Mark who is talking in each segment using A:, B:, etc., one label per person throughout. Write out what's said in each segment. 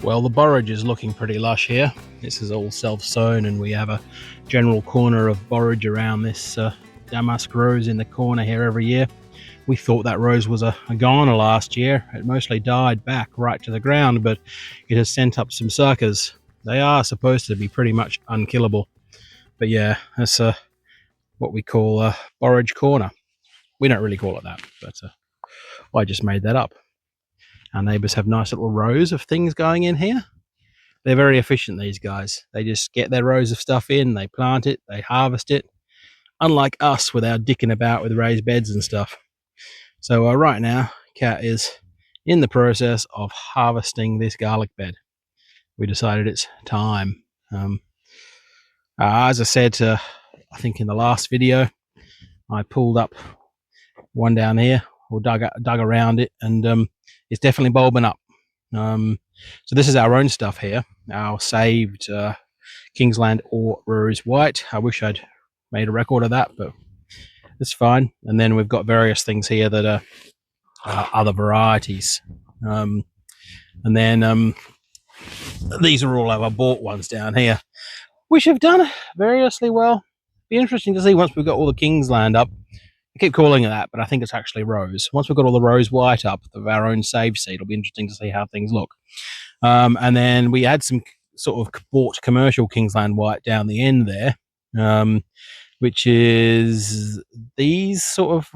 A: Well, the borage is looking pretty lush here. This is all self-sown, and we have a general corner of borage around this damask rose in the corner here every year. We thought that rose was a goner last year. It mostly died back right to the ground, but it has sent up some suckers. They are supposed to be pretty much unkillable. But yeah, that's what we call a borage corner. We don't really call it that, but I just made that up. Our neighbours have nice little rows of things going in here. They're very efficient, these guys. They just get their rows of stuff in, they plant it, they harvest it. Unlike us with our dicking about with raised beds and stuff. So right now, Kat is in the process of harvesting this garlic bed. We decided it's time. As I said, I think in the last video, I pulled up one down here, or dug around it, and it's definitely bulbing up. So this is our own stuff here, our saved Kingsland or Rose White. I wish I'd made a record of that, but it's fine. And then we've got various things here that are other varieties. And then these are all our bought ones down here, which have done variously well. Be interesting to see once we've got all the Kingsland up. I keep calling it that, but I think it's actually Rose. Once we've got all the Rose White up of our own saved seed, it'll be interesting to see how things look. And then we had some sort of bought commercial Kingsland White down the end there, which is these sort of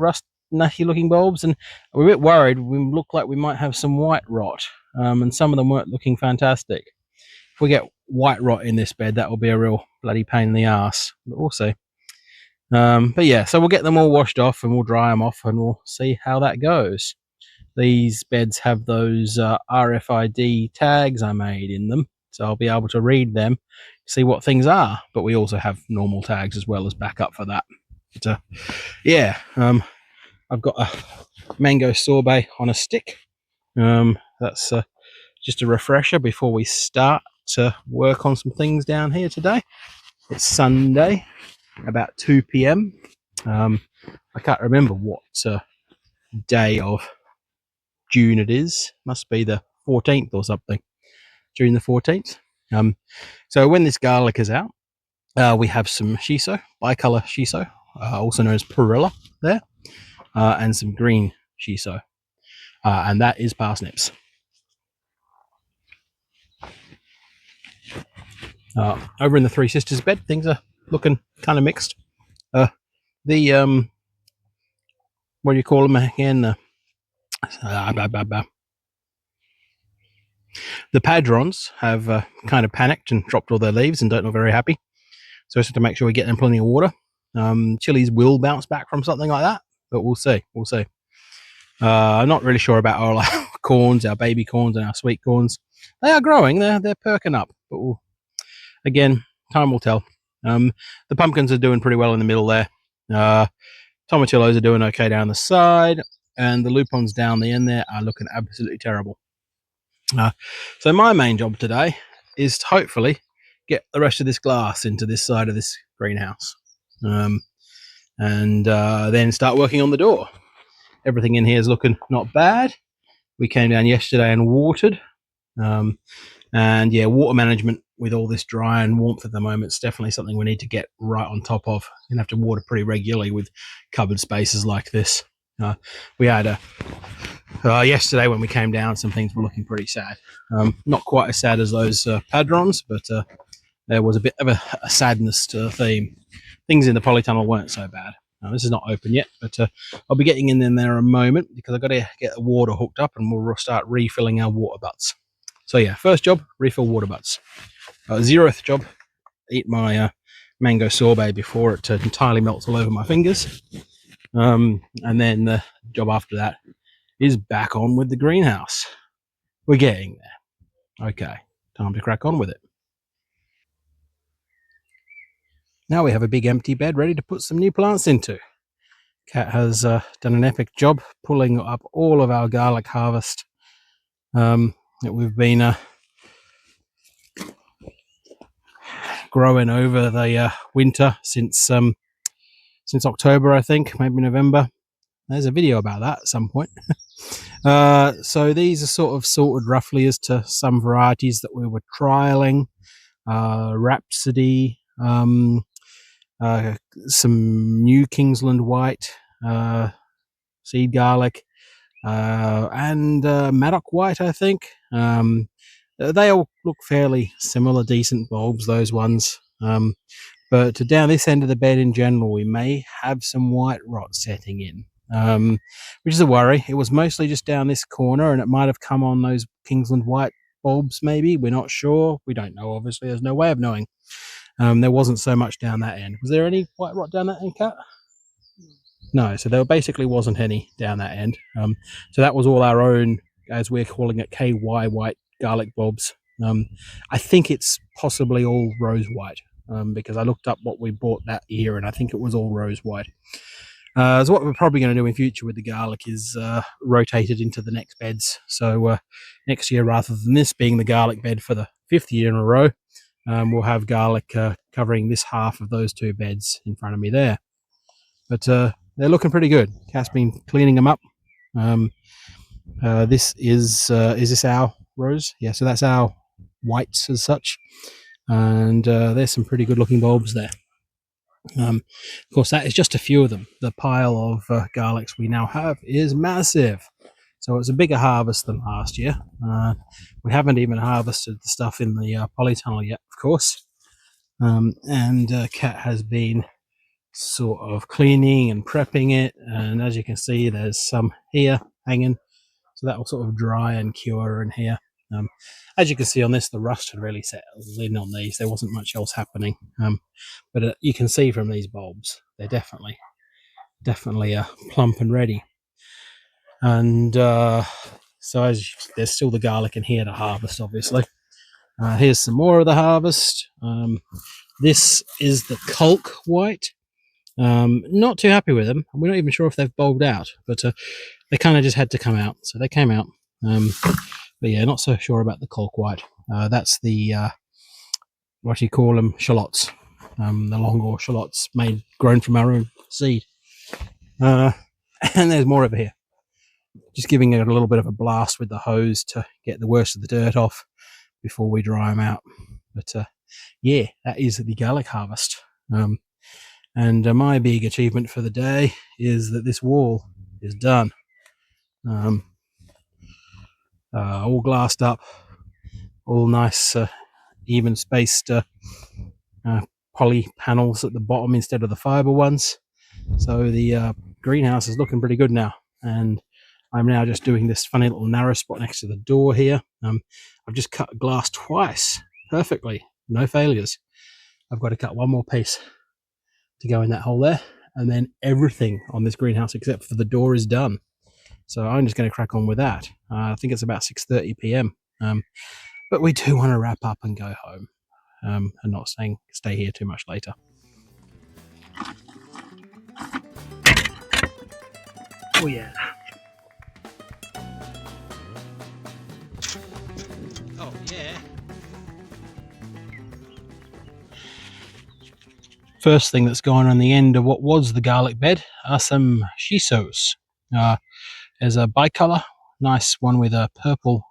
A: nutty looking bulbs, and we're a bit worried. We look like we might have some white rot, and some of them weren't looking fantastic. If we get white rot in this bed, that will be a real bloody pain in the ass, but we'll see. But yeah, so we'll get them all washed off and we'll dry them off and we'll see how that goes. These beds have those RFID tags I made in them, so I'll be able to read them, see what things are. But we also have normal tags as well as backup for that. But yeah, I've got a mango sorbet on a stick. That's just a refresher before we start to work on some things down here today. It's Sunday, about 2 p.m. I can't remember what day of June it is. Must be the 14th or something. June the 14th. So when this garlic is out, we have some shiso, bicolor shiso, also known as perilla there, and some green shiso, and that is parsnips. Over in the Three Sisters bed, things are looking kind of mixed. The what do you call them again? The padrons have kind of panicked and dropped all their leaves and don't look very happy. So we have to make sure we get them plenty of water. Chilies will bounce back from something like that, but we'll see. We'll see. I'm not really sure about all our corns, our baby corns and our sweet corns. They are growing. They're perking up, but again, time will tell. The pumpkins are doing pretty well in the middle there. Tomatillos are doing okay down the side, and the lupins down the end there are looking absolutely terrible. So my main job today is to hopefully get the rest of this glass into this side of this greenhouse, and then start working on the door. Everything in here is looking not bad. We came down yesterday and watered, and yeah, water management with all this dry and warmth at the moment is definitely something we need to get right on top of. You're gonna have to water pretty regularly with cupboard spaces like this. We had yesterday when we came down, some things were looking pretty sad. Not quite as sad as those padrons, but there was a bit of a sadness to the theme. Things in the polytunnel weren't so bad. This is not open yet, but I'll be getting in there a moment because I've got to get the water hooked up and we'll start refilling our water butts. So yeah, first job, refill water butts. 0th job, eat my mango sorbet before it entirely melts all over my fingers. And then the job after that is back on with the greenhouse. We're getting there. Okay, time to crack on with it. Now we have a big empty bed ready to put some new plants into. Kat has done an epic job pulling up all of our garlic harvest that we've been growing over the winter since October, I think, maybe November. there's a video about that at some point. So these are sort of sorted roughly as to some varieties that we were trialing. Rhapsody, some new Kingsland White, seed garlic, and Maddock White, I think. They all look fairly similar, decent bulbs, those ones. But down this end of the bed in general, we may have some white rot setting in, which is a worry. It was mostly just down this corner, and it might have come on those Kingsland White bulbs, maybe. We're not sure. We don't know, obviously. There's no way of knowing. There wasn't so much down that end. Was there any white rot down that end, Kat? No, so there basically wasn't any down that end. So that was all our own, as we're calling it, KY white garlic bulbs. I think it's possibly all rose white, because I looked up what we bought that year, and I think it was all rose white. So what we're probably going to do in future with the garlic is rotate it into the next beds. So next year, rather than this being the garlic bed for the 5th year in a row, we'll have garlic covering this half of those 2 beds in front of me there. But they're looking pretty good. Kat's been cleaning them up. This is this our rose? Yeah, so that's our whites as such. And there's some pretty good looking bulbs there. Of course, that is just a few of them. The pile of garlics we now have is massive. So it's a bigger harvest than last year. We haven't even harvested the stuff in the polytunnel yet, of course. And Kat has been sort of cleaning and prepping it. And as you can see, there's some here hanging. So that will sort of dry and cure in here. As you can see on this, the rust had really settled in on these. There wasn't much else happening. But you can see from these bulbs, they're definitely plump and ready. And so there's still the garlic in here to harvest, obviously. Here's some more of the harvest. This is the Colk White. Not too happy with them. We're not even sure if they've bulbed out, but they kind of just had to come out. So they came out. But yeah, not so sure about the Colk White. That's the, what do you call them, shallots. The Longor shallots grown from our own seed. And there's more over here. Just giving it a little bit of a blast with the hose to get the worst of the dirt off before we dry them out. But yeah, that is the garlic harvest. And my big achievement for the day is that this wall is done. All glassed up, all nice, even spaced poly panels at the bottom instead of the fiber ones. So the greenhouse is looking pretty good now. And I'm now just doing this funny little narrow spot next to the door here. I've just cut glass twice perfectly, no failures. I've got to cut one more piece to go in that hole there, and then everything on this greenhouse except for the door is done. So I'm just going to crack on with that. I think it's about 6:30 p.m. But we do want to wrap up and go home, and not stay here too much later. Oh yeah. Oh yeah. First thing that's gone on the end of what was the garlic bed are some shisos. There's a bicolor, nice one with a purple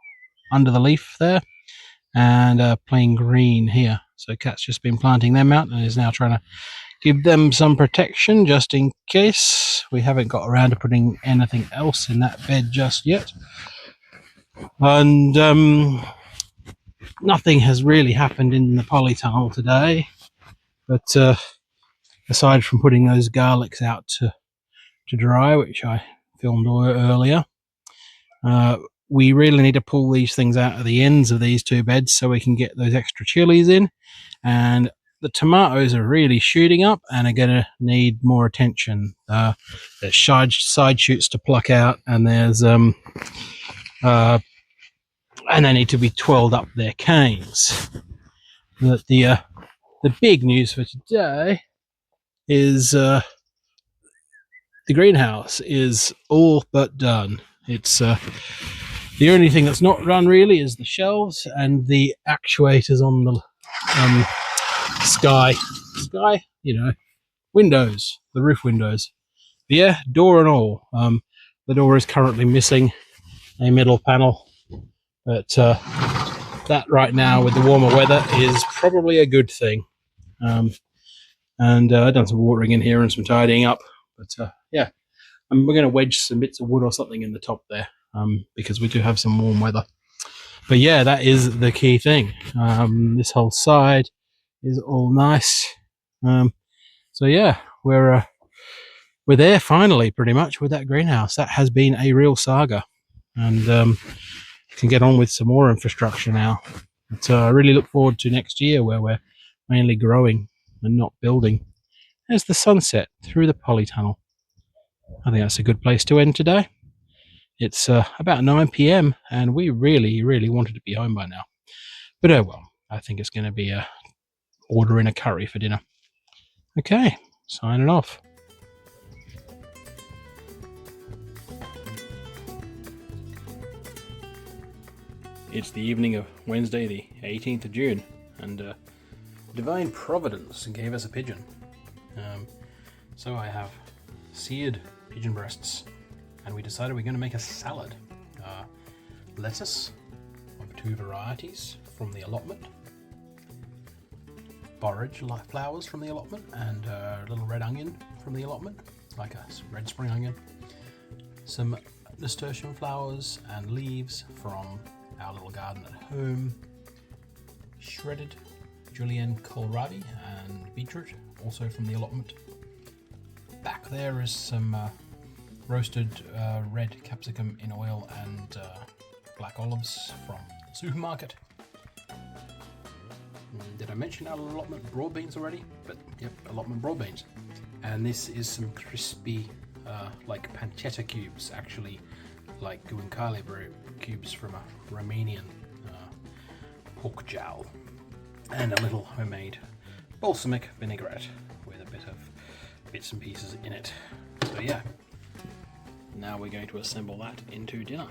A: under the leaf there, and a plain green here. So Kat's just been planting them out and is now trying to give them some protection just in case. We haven't got around to putting anything else in that bed just yet. And nothing has really happened in the polytunnel today, but aside from putting those garlics out to dry, which I filmed earlier, we really need to pull these things out of the ends of these 2 beds so we can get those extra chilies in. And the tomatoes are really shooting up and are going to need more attention. There's side shoots to pluck out, and there's and they need to be twirled up their canes. But the big news for today is the greenhouse is all but done. It's the only thing that's not done really is the shelves and the actuators on the sky, windows, the roof windows. yeah, door and all. The door is currently missing a middle panel, but that right now with the warmer weather is probably a good thing. And I've done some watering in here and some tidying up, but yeah, we're going to wedge some bits of wood or something in the top there, because we do have some warm weather. But yeah, that is the key thing. This whole side is all nice. So yeah, we're there finally, pretty much, with that greenhouse. That has been a real saga, and can get on with some more infrastructure now. But I really look forward to next year, where we're mainly growing and not building. There's the sunset through the polytunnel. I think that's a good place to end today. It's about 9 p.m. and we really, really wanted to be home by now. But oh well, I think it's going to be ordering a curry for dinner. Okay, signing off. It's the evening of Wednesday, the 18th of June, and Divine Providence gave us a pigeon. So I have seared pigeon breasts, and we decided we're going to make a salad. Lettuce of 2 varieties from the Allotment, borage flowers from the Allotment, and a little red onion from the Allotment, like a red spring onion, some nasturtium flowers and leaves from our little garden at home, shredded julienne kohlrabi and beetroot, also from the Allotment. Back there is some roasted red capsicum in oil and black olives from the supermarket. Did I mention our Allotment broad beans already? But yep, Allotment broad beans. And this is some crispy, like pancetta cubes, actually, like guanciale cubes from a Romanian pork jowl. And a little homemade balsamic vinaigrette with a bit of bits and pieces in it. So yeah, now we're going to assemble that into dinner.